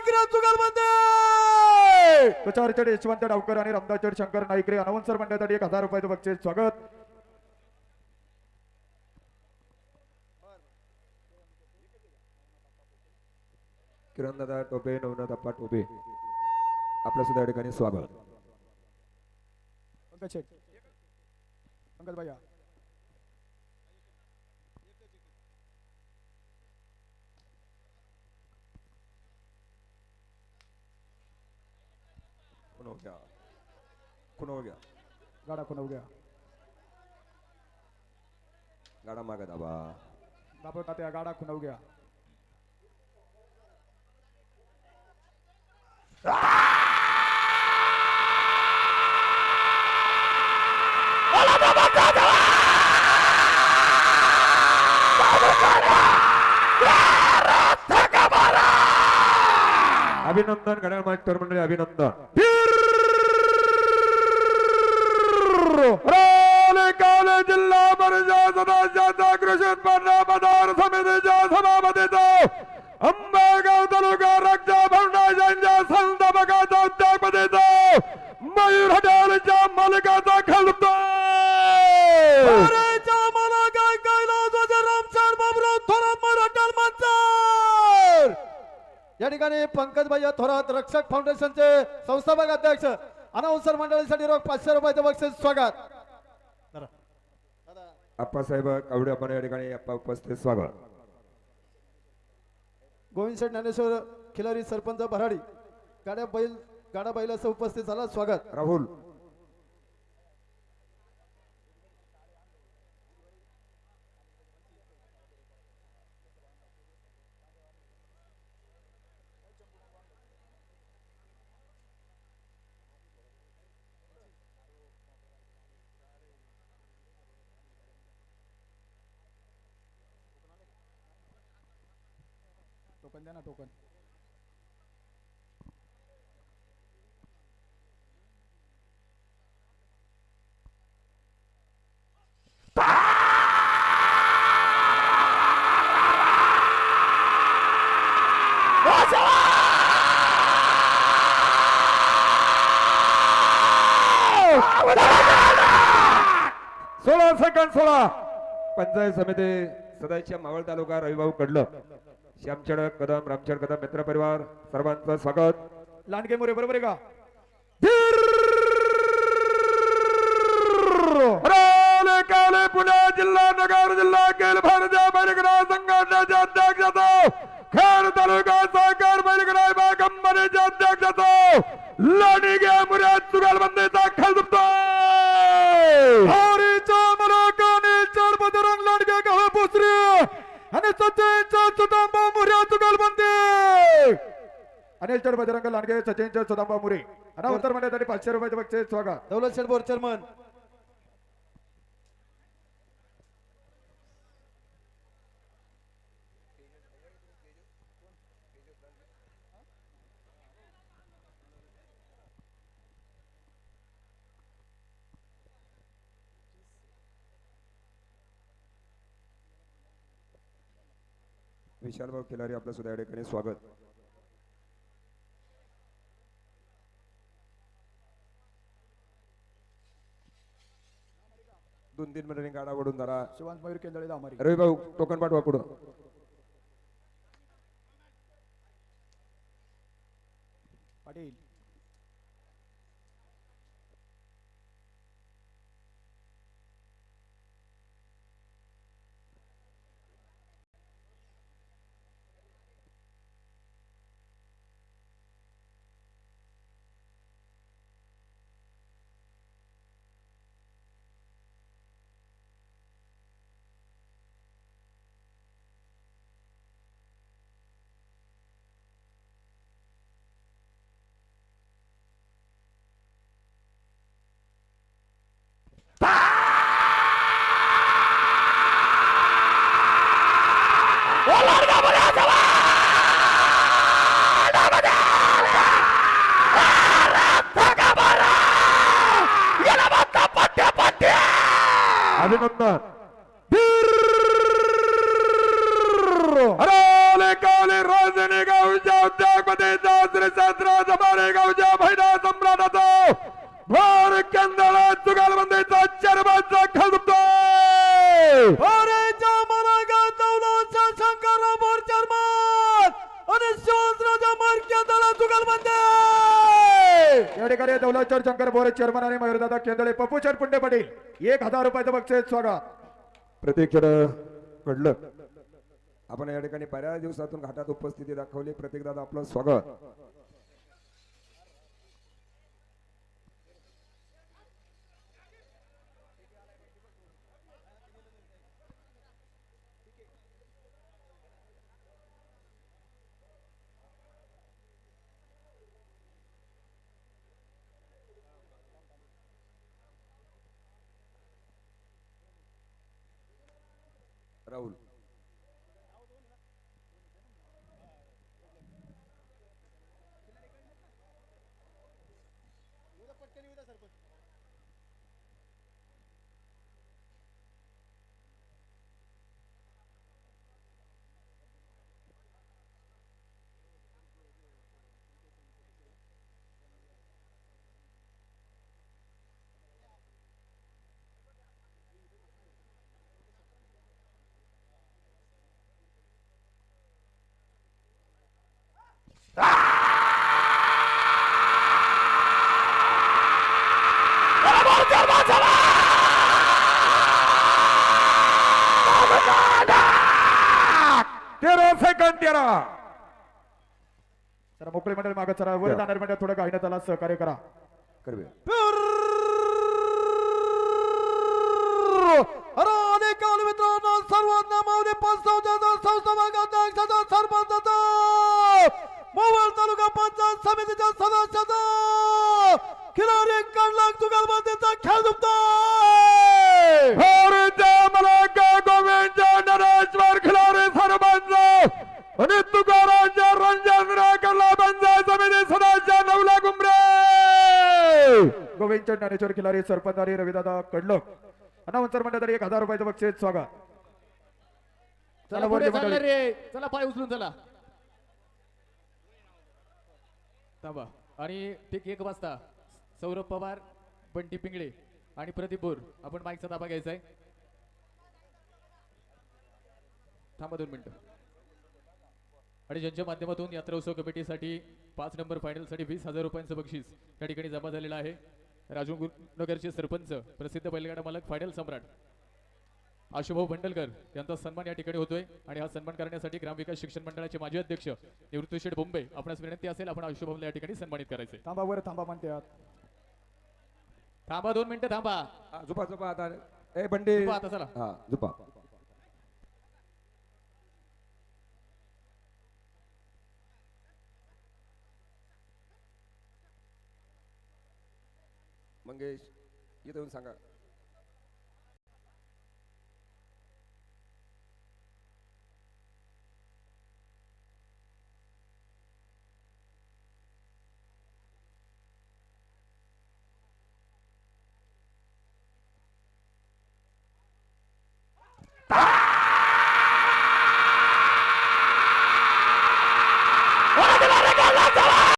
नाईकरे चुगलबंदी प्रचारचडे यशवंत डावकर आणि रामदासचड शंकर नाईकरे अनाउन्सर मंडळासाठी 1000 रुपयाचं बक्षीस स्वागत. किरण दादा टोपे नवनाथ अप्पा टोपे आपल्या सुद्धा या ठिकाणी स्वागत. पंकज शेठ पंकज भैया कुणो गया गाडा कोण उद्या गाडा मागा दाबा दाबवता त्या गाडा कोण उद्या अभिनंदन घड्याळ मास्टर मंडळी अभिनंदन. काले जिल्हा परिषद सदस्याचा कृषी उत्पन्न बाजार समितीच्या सभापतीचा अंबेगाव तालुका रक्षा फाउंडेशनच्या संस्थापकाचा उद्योगपतीचा मयूर हॉटेलच्या मालकाचा खलतो या ठिकाणी पंकज भैया थोरात रक्षक फाउंडेशनचे संस्थापक अध्यक्ष अनाउन्सर मंडळीसाठी रोख 500 रुपयाचं बक्षीस स्वागत. आप्पासाहेब कावडे आपण या ठिकाणी आप्पा उपस्थित स्वागत. गोविंद शेठ ज्ञानेश्वर खिलारी सरपंच भराडी गाडा बैलाचं उपस्थित झाला स्वागत. राहुल टोकन द्या ना टोकन. सोळा सेकंद 16 पंचायत समिती सदाच्या मावळ तालुका रविभाऊ कडलं श्यामचड कदम रामचड कदम मित्र परिवार सर्वांचं स्वागत. लांडगे मोरे बरोबर आहे का? काले पुणे जिल्हा नगर जिल्हा खेल भारतीय बैलगाडा संघटनेचे अध्यक्ष खेड तालुका सहकार बैलगाडा कंपनीचे अध्यक्ष लांडगे मोरे चुगलबंदीचा खलदुबतो हरीचा मराकाने चार बदरंग लांडगे गाव पोसरी आणि सचिनच्या सुदांबा मुरे चुगलबंदी अनिल चढ बजरंग लांडगे सचिनच्या सुदांबा मुरे अनाउन्सर मंडळासाठी 500 रुपयाचं बक्षीस स्वागत. दौलत शेठ बोर चेअरमन विशालभाऊ खिलारी आपल्या सुद्धा या ठिकाणी स्वागत. दोन 3 मिनिटांनी गाडा ओढून जरा शिवांत मयूर केंदळे दामारी रविभाऊ टोकन पाठवा पुढं. पाटील अभिनंदन. अरे काले राजधानी गावच्या उद्योगपती मैदानीचा श्रीक्षेत्र जमारे गावच्या भैरा सम्राटाचा भोर केंद्र जुगालबंदीचा चरबाचा खलबतोय अरे जामरागा दौलाचा शंकर बोर चर्मन आणि शिवराजा मार्क्या दला जुगलबंदी या ठिकाणी दौलतचंद शंकर बोरे चेअरमन आणि मयूरदादा केंदळे पप्पूचंद पुंडे पाटील 1000 रुपयाचं बक्षीस स्वागत. प्रत्येक घडलं. आपण या ठिकाणी बऱ्याच दिवसातून घाटात उपस्थिती दाखवली. प्रत्येक दादा आपलं स्वागत. राहुल सेकंड 13 जरा मोकळे मंडळ मागत चला. वर जाणार मंडळ थोडं गायनं त्याला सहकार्य करा. करवे अनेक मित्रांनो सर्वांना माऊली पंचायत संस्थापकाध्यक्षाचा सरपंचाचा मोहोळ तालुका पंचायत समितीच्या सदस्याचा खिलारी कडला जुगलबंदीचा खेळ दुखतोय. नरेश्वर खिलारी सरपंच आणि तुकारांच्या रंजन करला पंचायत समिती सदस्य नवला गुमरे गोविंद ज्ञानेश्वर खिलारी सरपंच आणि रविदादा कडलक अनाउन्सर मंडळ 1000 रुपयाचं बक्षीस स्वागत. चला पुढे चालणार रे. चला पाय उचलून चला. थांबा. आणि ठीक 1 वाजता सौरभ पवार, बंटी पिंगळे आणि प्रदीप बोर आपण माईकचा ताबा घ्यायचा आहे. थांबा 2 मिनिटं. आणि ज्यांच्या माध्यमातून यात्रा उत्सव कमिटीसाठी 5 नंबर फायनल साठी 20,000 रुपयांचं बक्षीस त्या ठिकाणी जमा झालेलं आहे. राजूनगरचे सरपंच प्रसिद्ध बैलगाडा मालक फायनल सम्राट आशुभाऊ भंडलकर यांचा सन्मान या ठिकाणी होतोय. आणि हा सन्मान करण्यासाठी ग्रामविकास शिक्षण मंडळाचे माजी अध्यक्ष निवृत्ती शेठ बोंबे आपणास विनंती असेल आपण आशुभाऊला या ठिकाणी सन्मानित करायचे. थांबा वर थांबा म्हणतात. थांबा 2 मिनिटं थांबा. झुपा झुपा आता ए बंडे झुपा आता चला. हा झुपा. मंगेश इथं येऊन सांगा.